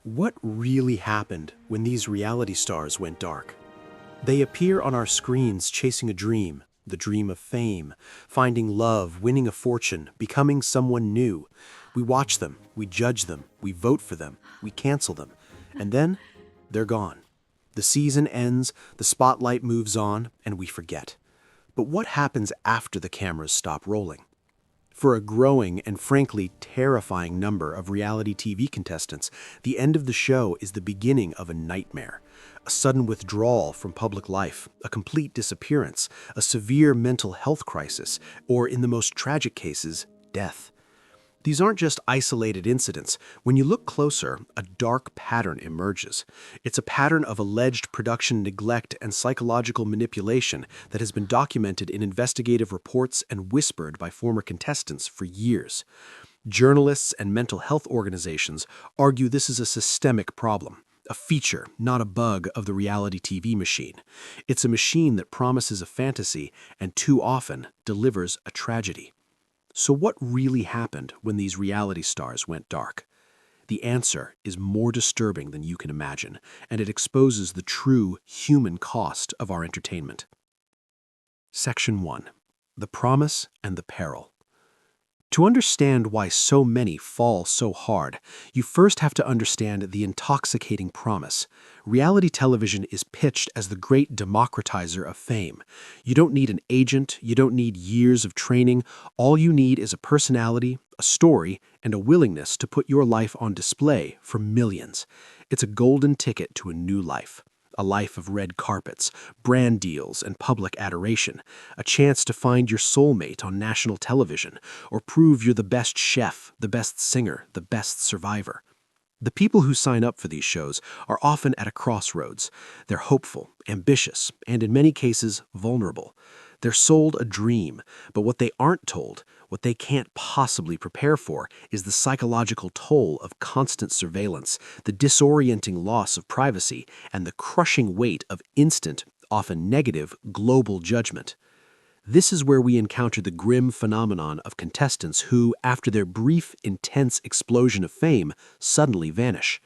What really happened when these reality stars went dark? They appear on our screens chasing a dream, the dream of fame, finding love, winning a fortune, becoming someone new. We watch them, we judge them, we vote for them, we cancel them, and then they're gone. The season ends, the spotlight moves on, and we forget. But what happens after the cameras stop rolling? For a growing and frankly terrifying number of reality TV contestants, the end of the show is the beginning of a nightmare. A sudden withdrawal from public life, a complete disappearance, a severe mental health crisis, or in the most tragic cases, death. These aren't just isolated incidents. When you look closer, a dark pattern emerges. It's a pattern of alleged production neglect and psychological manipulation that has been documented in investigative reports and whispered by former contestants for years. Journalists and mental health organizations argue this is a systemic problem, a feature, not a bug of the reality TV machine. It's a machine that promises a fantasy and too often delivers a tragedy. So what really happened when these reality stars went dark? The answer is more disturbing than you can imagine, and it exposes the true human cost of our entertainment. Section 1. The Promise and the Peril. To understand why so many fall so hard, you first have to understand the intoxicating promise. Reality television is pitched as the great democratizer of fame. You don't need an agent, you don't need years of training. All you need is a personality, a story, and a willingness to put your life on display for millions. It's a golden ticket to a new life. A life of red carpets, brand deals, and public adoration. A chance to find your soulmate on national television, or prove you're the best chef, the best singer, the best survivor. The people who sign up for these shows are often at a crossroads. They're hopeful, ambitious, and in many cases, vulnerable. They're sold a dream, but what they aren't told, what they can't possibly prepare for, is the psychological toll of constant surveillance, the disorienting loss of privacy, and the crushing weight of instant, often negative, global judgment. This is where we encounter the grim phenomenon of contestants who, after their brief, intense explosion of fame, suddenly vanish.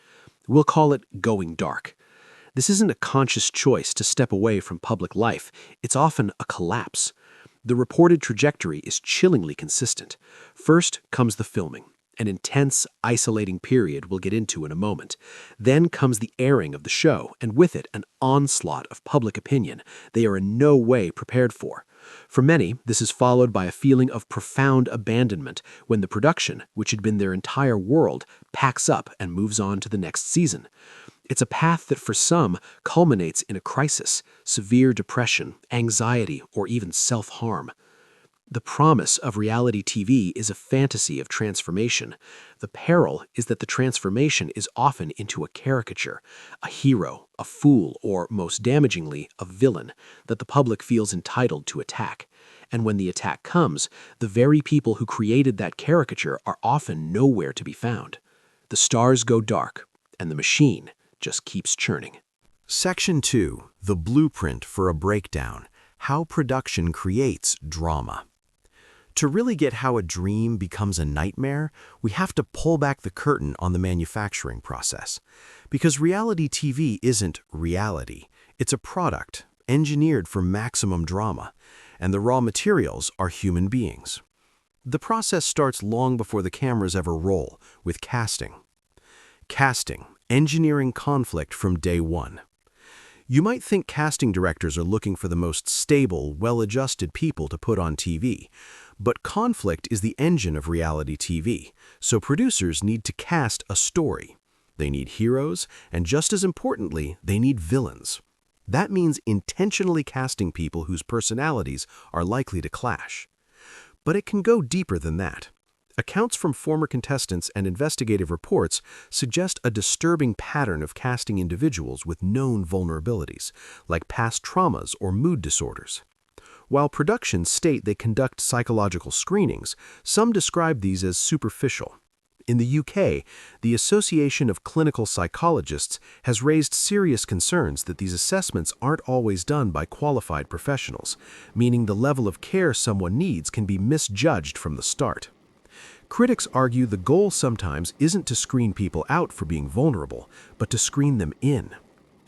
We'll call it going dark. This isn't a conscious choice to step away from public life. It's often a collapse. The reported trajectory is chillingly consistent. First comes the filming, an intense, isolating period we'll get into in a moment. Then comes the airing of the show, and with it, an onslaught of public opinion they are in no way prepared for. For many, this is followed by a feeling of profound abandonment when the production, which had been their entire world, packs up and moves on to the next season. It's a path that for some culminates in a crisis, severe depression, anxiety, or even self-harm. The promise of reality TV is a fantasy of transformation. The peril is that the transformation is often into a caricature, a hero, a fool, or, most damagingly, a villain that the public feels entitled to attack. And when the attack comes, the very people who created that caricature are often nowhere to be found. The stars go dark, and the machine just keeps churning. Section 2. The Blueprint for a Breakdown. How Production Creates Drama. To really get how a dream becomes a nightmare, we have to pull back the curtain on the manufacturing process. Because reality TV isn't reality. It's a product, engineered for maximum drama, and the raw materials are human beings. The process starts long before the cameras ever roll, with casting. Casting, engineering conflict from day one. You might think casting directors are looking for the most stable, well-adjusted people to put on TV, but conflict is the engine of reality TV, so producers need to cast a story. They need heroes, and just as importantly, they need villains. That means intentionally casting people whose personalities are likely to clash. But it can go deeper than that. Accounts from former contestants and investigative reports suggest a disturbing pattern of casting individuals with known vulnerabilities, like past traumas or mood disorders. While productions state they conduct psychological screenings, some describe these as superficial. In the UK, the Association of Clinical Psychologists has raised serious concerns that these assessments aren't always done by qualified professionals, meaning the level of care someone needs can be misjudged from the start. Critics argue the goal sometimes isn't to screen people out for being vulnerable, but to screen them in.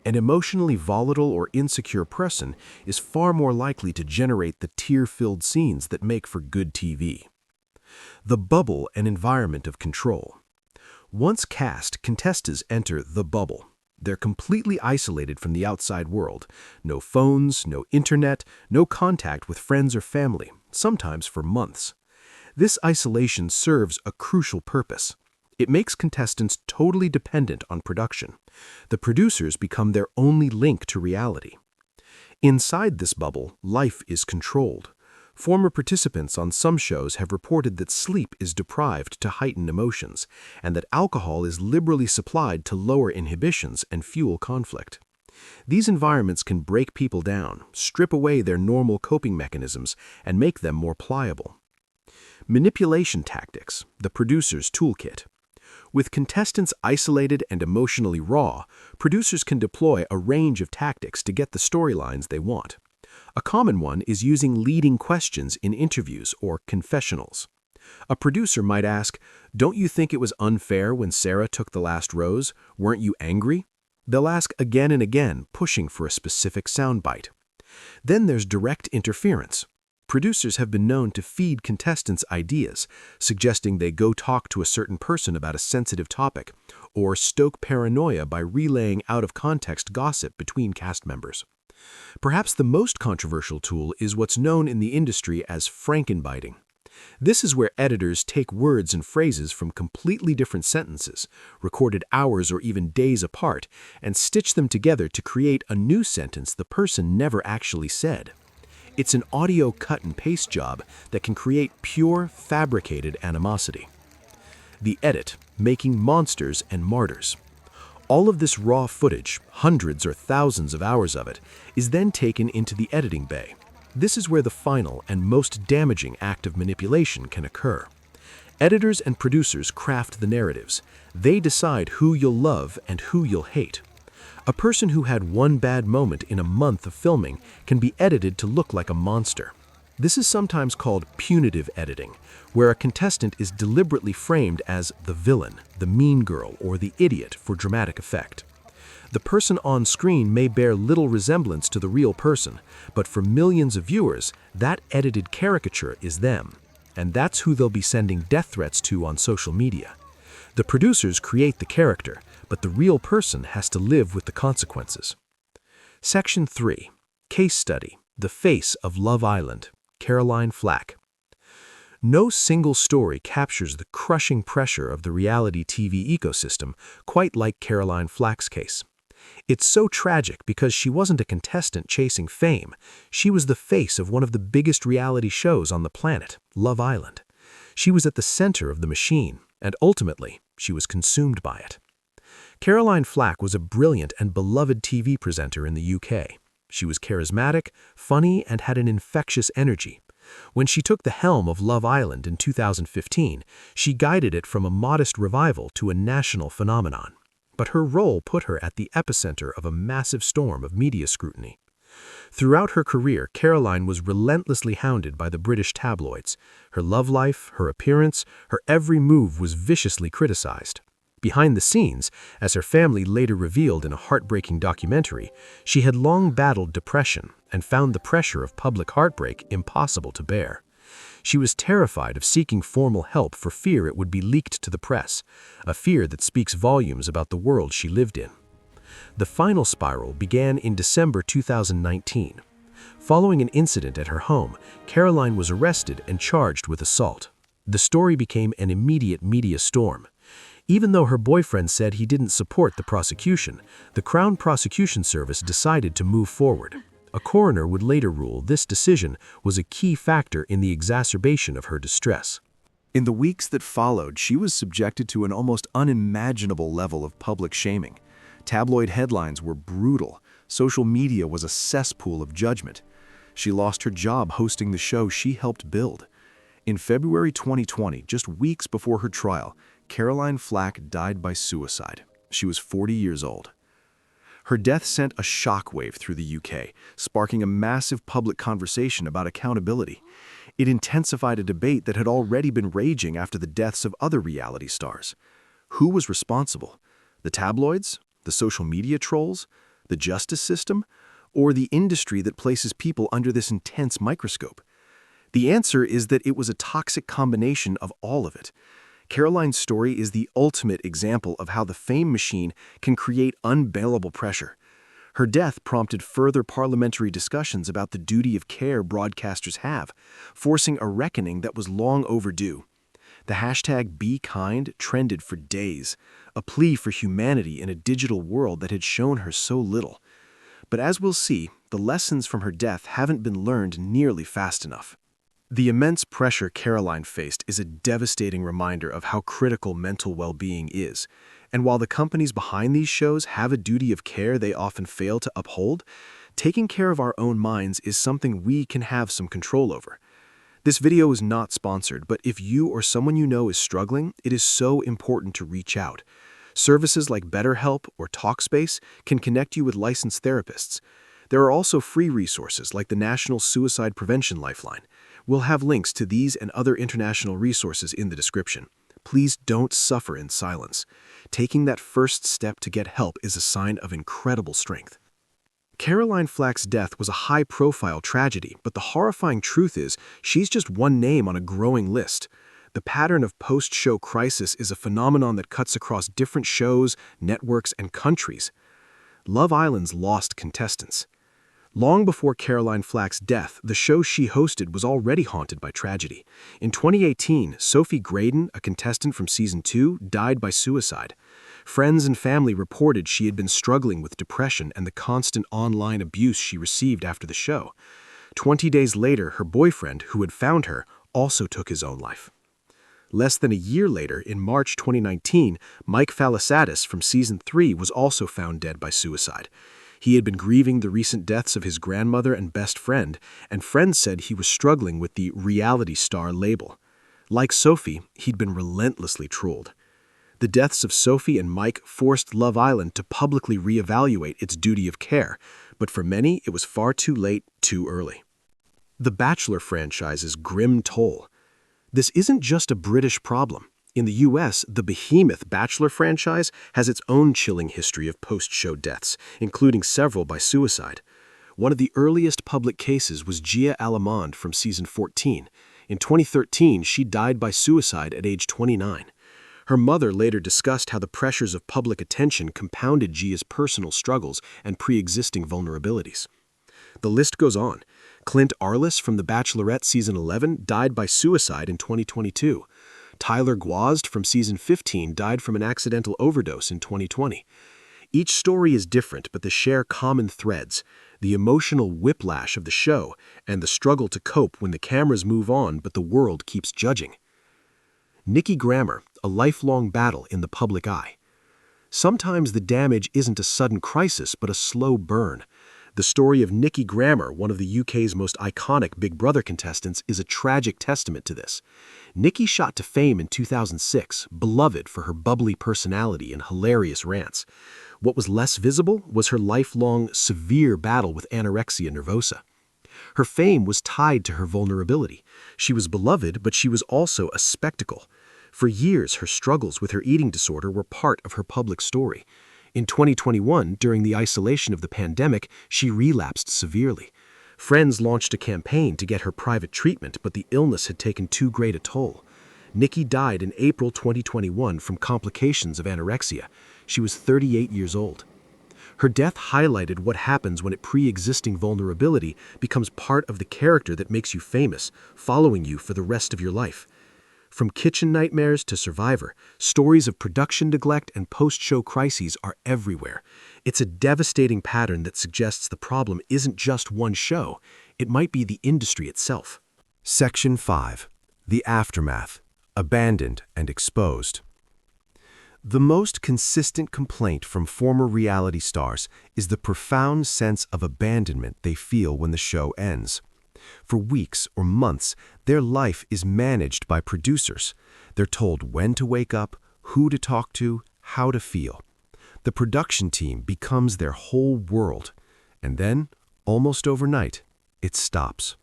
An emotionally volatile or insecure person is far more likely to generate the tear-filled scenes that make for good TV. The bubble and environment of control. Once cast, contestants enter the bubble. They're completely isolated from the outside world. No phones, no internet, no contact with friends or family, sometimes for months. This isolation serves a crucial purpose. It makes contestants totally dependent on production. The producers become their only link to reality. Inside this bubble, life is controlled. Former participants on some shows have reported that sleep is deprived to heighten emotions, and that alcohol is liberally supplied to lower inhibitions and fuel conflict. These environments can break people down, strip away their normal coping mechanisms, and make them more pliable. Manipulation tactics, the producer's toolkit. With contestants isolated and emotionally raw, producers can deploy a range of tactics to get the storylines they want. A common one is using leading questions in interviews or confessionals. A producer might ask, "Don't you think it was unfair when Sarah took the last rose? Weren't you angry?" They'll ask again and again, pushing for a specific soundbite. Then there's direct interference. Producers have been known to feed contestants ideas, suggesting they go talk to a certain person about a sensitive topic, or stoke paranoia by relaying out-of-context gossip between cast members. Perhaps the most controversial tool is what's known in the industry as frankenbiting. This is where editors take words and phrases from completely different sentences, recorded hours or even days apart, and stitch them together to create a new sentence the person never actually said. It's an audio cut-and-paste job that can create pure, fabricated animosity. The edit, making monsters and martyrs. All of this raw footage, hundreds or thousands of hours of it, is then taken into the editing bay. This is where the final and most damaging act of manipulation can occur. Editors and producers craft the narratives. They decide who you'll love and who you'll hate. A person who had one bad moment in a month of filming can be edited to look like a monster. This is sometimes called punitive editing, where a contestant is deliberately framed as the villain, the mean girl, or the idiot for dramatic effect. The person on screen may bear little resemblance to the real person, but for millions of viewers, that edited caricature is them, and that's who they'll be sending death threats to on social media. The producers create the character, but the real person has to live with the consequences. Section 3. Case Study. The Face of Love Island. Caroline Flack. No single story captures the crushing pressure of the reality TV ecosystem quite like Caroline Flack's case. It's so tragic because she wasn't a contestant chasing fame. She was the face of one of the biggest reality shows on the planet, Love Island. She was at the center of the machine, and ultimately, she was consumed by it. Caroline Flack was a brilliant and beloved TV presenter in the UK. She was charismatic, funny, and had an infectious energy. When she took the helm of Love Island in 2015, she guided it from a modest revival to a national phenomenon. But her role put her at the epicenter of a massive storm of media scrutiny. Throughout her career, Caroline was relentlessly hounded by the British tabloids. Her love life, her appearance, her every move was viciously criticized. Behind the scenes, as her family later revealed in a heartbreaking documentary, she had long battled depression and found the pressure of public heartbreak impossible to bear. She was terrified of seeking formal help for fear it would be leaked to the press, a fear that speaks volumes about the world she lived in. The final spiral began in December 2019. Following an incident at her home, Caroline was arrested and charged with assault. The story became an immediate media storm. Even though her boyfriend said he didn't support the prosecution, the Crown Prosecution Service decided to move forward. A coroner would later rule this decision was a key factor in the exacerbation of her distress. In the weeks that followed, she was subjected to an almost unimaginable level of public shaming. Tabloid headlines were brutal. Social media was a cesspool of judgment. She lost her job hosting the show she helped build. In February 2020, just weeks before her trial, Caroline Flack died by suicide. She was 40 years old. Her death sent a shockwave through the UK, sparking a massive public conversation about accountability. It intensified a debate that had already been raging after the deaths of other reality stars. Who was responsible? The tabloids? The social media trolls? The justice system? Or the industry that places people under this intense microscope? The answer is that it was a toxic combination of all of it. Caroline's story is the ultimate example of how the fame machine can create unbearable pressure. Her death prompted further parliamentary discussions about the duty of care broadcasters have, forcing a reckoning that was long overdue. The hashtag #BeKind trended for days, a plea for humanity in a digital world that had shown her so little. But as we'll see, the lessons from her death haven't been learned nearly fast enough. The immense pressure Caroline faced is a devastating reminder of how critical mental well-being is. And while the companies behind these shows have a duty of care they often fail to uphold, taking care of our own minds is something we can have some control over. This video is not sponsored, but if you or someone you know is struggling, it is so important to reach out. Services like BetterHelp or Talkspace can connect you with licensed therapists. There are also free resources like the National Suicide Prevention Lifeline. We'll have links to these and other international resources in the description. Please don't suffer in silence. Taking that first step to get help is a sign of incredible strength. Caroline Flack's death was a high-profile tragedy, but the horrifying truth is she's just one name on a growing list. The pattern of post-show crisis is a phenomenon that cuts across different shows, networks, and countries. Love Island's lost contestants. Long before Caroline Flack's death, the show she hosted was already haunted by tragedy. In 2018, Sophie Graydon, a contestant from Season 2, died by suicide. Friends and family reported she had been struggling with depression and the constant online abuse she received after the show. 20 days later, her boyfriend, who had found her, also took his own life. Less than a year later, in March 2019, Mike Falisatis from Season 3 was also found dead by suicide. He had been grieving the recent deaths of his grandmother and best friend, and friends said he was struggling with the reality star label. Like Sophie, he'd been relentlessly trolled. The deaths of Sophie and Mike forced Love Island to publicly reevaluate its duty of care, but for many, it was far too late, too early. The Bachelor franchise's grim toll. This isn't just a British problem. In the US, the behemoth Bachelor franchise has its own chilling history of post-show deaths, including several by suicide. One of the earliest public cases was Gia Alamond from Season 14. In 2013, she died by suicide at age 29. Her mother later discussed how the pressures of public attention compounded Gia's personal struggles and pre-existing vulnerabilities. The list goes on. Clint Arliss from The Bachelorette Season 11 died by suicide in 2022. Tyler Guazd from Season 15 died from an accidental overdose in 2020. Each story is different, but they share common threads: the emotional whiplash of the show and the struggle to cope when the cameras move on but the world keeps judging. Nikki Grammer, a lifelong battle in the public eye. Sometimes the damage isn't a sudden crisis, but a slow burn. The story of Nikki Grammer, one of the UK's most iconic Big Brother contestants, is a tragic testament to this. Nikki shot to fame in 2006, beloved for her bubbly personality and hilarious rants. What was less visible was her lifelong, severe battle with anorexia nervosa. Her fame was tied to her vulnerability. She was beloved, but she was also a spectacle. For years, her struggles with her eating disorder were part of her public story. In 2021, during the isolation of the pandemic, she relapsed severely. Friends launched a campaign to get her private treatment, but the illness had taken too great a toll. Nikki died in April 2021 from complications of anorexia. She was 38 years old. Her death highlighted what happens when a pre-existing vulnerability becomes part of the character that makes you famous, following you for the rest of your life. From Kitchen Nightmares to Survivor, stories of production neglect and post-show crises are everywhere. It's a devastating pattern that suggests the problem isn't just one show, it might be the industry itself. Section 5. The Aftermath. Abandoned and Exposed. The most consistent complaint from former reality stars is the profound sense of abandonment they feel when the show ends. For weeks or months, their life is managed by producers. They're told when to wake up, who to talk to, how to feel. The production team becomes their whole world. And then, almost overnight, it stops.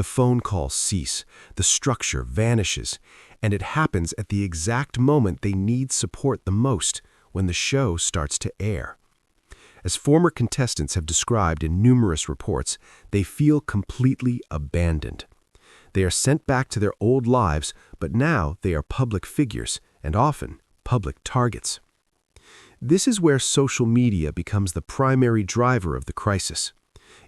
The phone calls cease, the structure vanishes, and it happens at the exact moment they need support the most, when the show starts to air. As former contestants have described in numerous reports, they feel completely abandoned. They are sent back to their old lives, but now they are public figures, and often public targets. This is where social media becomes the primary driver of the crisis.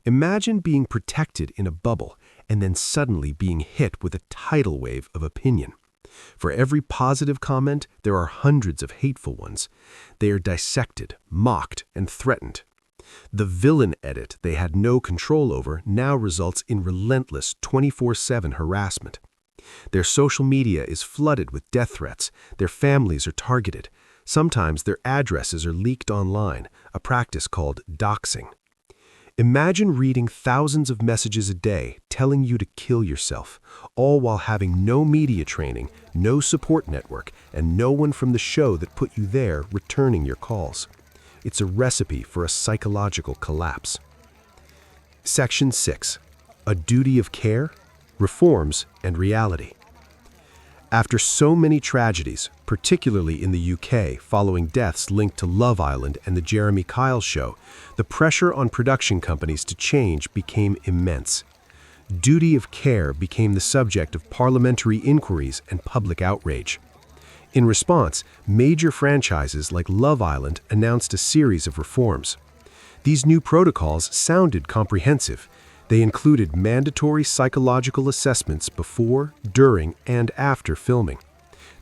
Imagine being protected in a bubble and then suddenly being hit with a tidal wave of opinion. For every positive comment, there are hundreds of hateful ones. They are dissected, mocked, and threatened. The villain edit they had no control over now results in relentless 24/7 harassment. Their social media is flooded with death threats. Their families are targeted. Sometimes their addresses are leaked online, a practice called doxing. Imagine reading thousands of messages a day telling you to kill yourself, all while having no media training, no support network, and no one from the show that put you there returning your calls. It's a recipe for a psychological collapse. Section 6. A Duty of Care, Reforms, and Reality. After so many tragedies, particularly in the UK following deaths linked to Love Island and the Jeremy Kyle show, the pressure on production companies to change became immense. Duty of care became the subject of parliamentary inquiries and public outrage. In response, major franchises like Love Island announced a series of reforms. These new protocols sounded comprehensive. They included mandatory psychological assessments before, during, and after filming.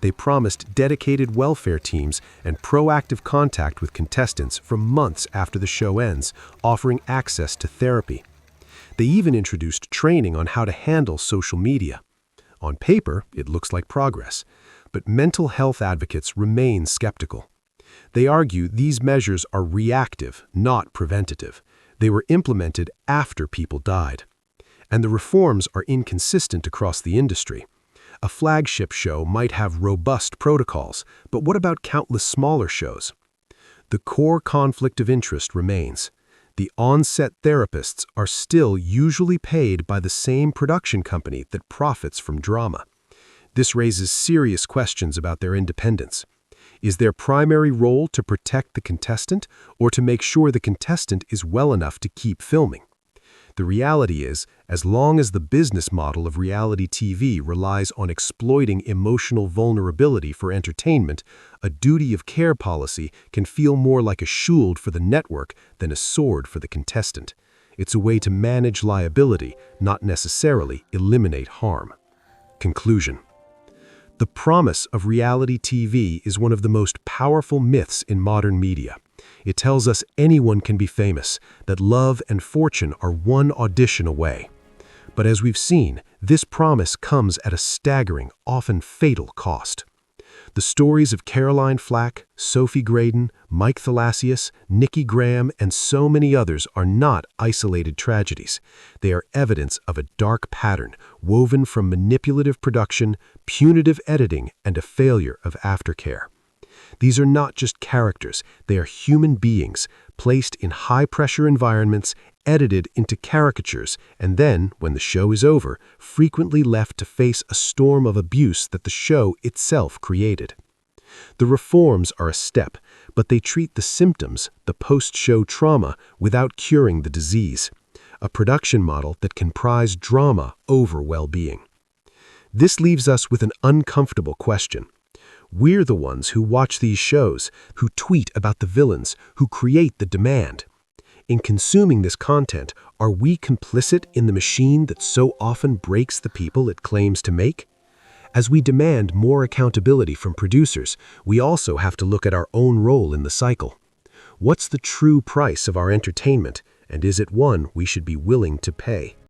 They promised dedicated welfare teams and proactive contact with contestants for months after the show ends, offering access to therapy. They even introduced training on how to handle social media. On paper, it looks like progress, but mental health advocates remain skeptical. They argue these measures are reactive, not preventative. They were implemented after people died. And the reforms are inconsistent across the industry. A flagship show might have robust protocols, but what about countless smaller shows? The core conflict of interest remains. The on-set therapists are still usually paid by the same production company that profits from drama. This raises serious questions about their independence. Is their primary role to protect the contestant or to make sure the contestant is well enough to keep filming? The reality is, as long as the business model of reality TV relies on exploiting emotional vulnerability for entertainment, a duty of care policy can feel more like a shield for the network than a sword for the contestant. It's a way to manage liability, not necessarily eliminate harm. Conclusion. The promise of reality TV is one of the most powerful myths in modern media. It tells us anyone can be famous, that love and fortune are one audition away. But as we've seen, this promise comes at a staggering, often fatal cost. The stories of Caroline Flack, Sophie Graydon, Mike Thalassius, Nikki Graham, and so many others are not isolated tragedies. They are evidence of a dark pattern woven from manipulative production, punitive editing, and a failure of aftercare. These are not just characters, they are human beings, placed in high-pressure environments, edited into caricatures, and then, when the show is over, frequently left to face a storm of abuse that the show itself created. The reforms are a step, but they treat the symptoms, the post-show trauma, without curing the disease. A production model that can prize drama over well-being. This leaves us with an uncomfortable question. We're the ones who watch these shows, who tweet about the villains, who create the demand. In consuming this content, are we complicit in the machine that so often breaks the people it claims to make? As we demand more accountability from producers, we also have to look at our own role in the cycle. What's the true price of our entertainment, and is it one we should be willing to pay?